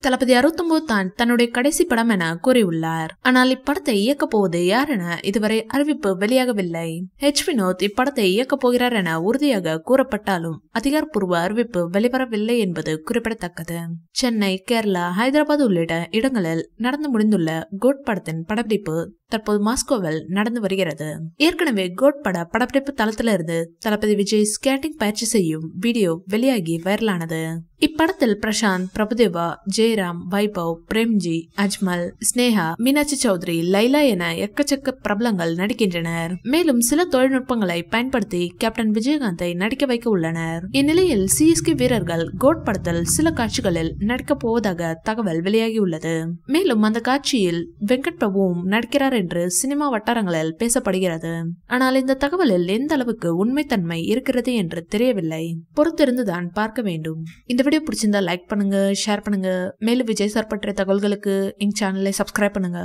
தளபதி 69 தான் தன்னுடைய கடைசி படம் என கூறியுள்ளார். ஆனால் இப்படத்தை இயக்க போவது யார் என இதுவரை அறிவிப்பு வெளியாகவில்லை. வினோத் இப்படத்தை இயக்க போகிறார் என உறுதியாக கூறப்பட்டாலும் அதிகாரப்பூர்வ அறிவிப்பு வெளிவரவில்லை என்பது குறிப்பிடத்தக்கது. சென்னை, கேரளா, ஹைதராபாத் உள்ளிட்ட இடங்களில் நடந்து முடிந்துள்ள கோட் படத்தின் படப்பிடிப்பு தற்போது மாஸ்கோவில் நடந்து வருகிறது. ஏற்கனவே கோட் பட படப்பிடிப்பு தளத்திலிருந்து தளபதி விஜய் ஸ்கேட்டிங் பயிற்சி செய்யும் வீடியோ வெளியாகி வைரலானது. இப்படத்தில் பிரசாந்த், பிரபுதேவா, ஜெயராம், வைபவ், பிரேம்ஜி, அஜ்மல், ஸ்னேகா, மீனாட்சி சௌத்ரி, லைலா என எக்கச்சக்க பிரபலங்கள் நடிக்கின்றனர். மேலும் சில தொழில்நுட்பங்களை பயன்படுத்தி கேப்டன் விஜயகாந்தை நடிக்க வைக்க உள்ளனர். இந்நிலையில் சிஎஸ்கே வீரர்கள் கோட் படத்தில் சில காட்சிகளில் நடிக்கப் போவதாக தகவல் வெளியாகியுள்ளது. மேலும் அந்த காட்சியில் வெங்கட் பிரபுவும் நடிக்கிறார் என்று சினிமா வட்டாரங்களில் பேசப்படுகிறது. ஆனால் இந்த தகவலில் எந்த அளவுக்கு உண்மைத்தன்மை இருக்கிறது என்று தெரியவில்லை. பொறுத்திருந்துதான் பார்க்க வேண்டும். இந்த வீடியோ பிடிச்சிருந்தா லைக் பண்ணுங்க, ஷேர் பண்ணுங்க. மேலும் விஜய் சார் பற்றிய தகவல்களுக்கு எங்க சேனலை சப்ஸ்கிரைப் பண்ணுங்க.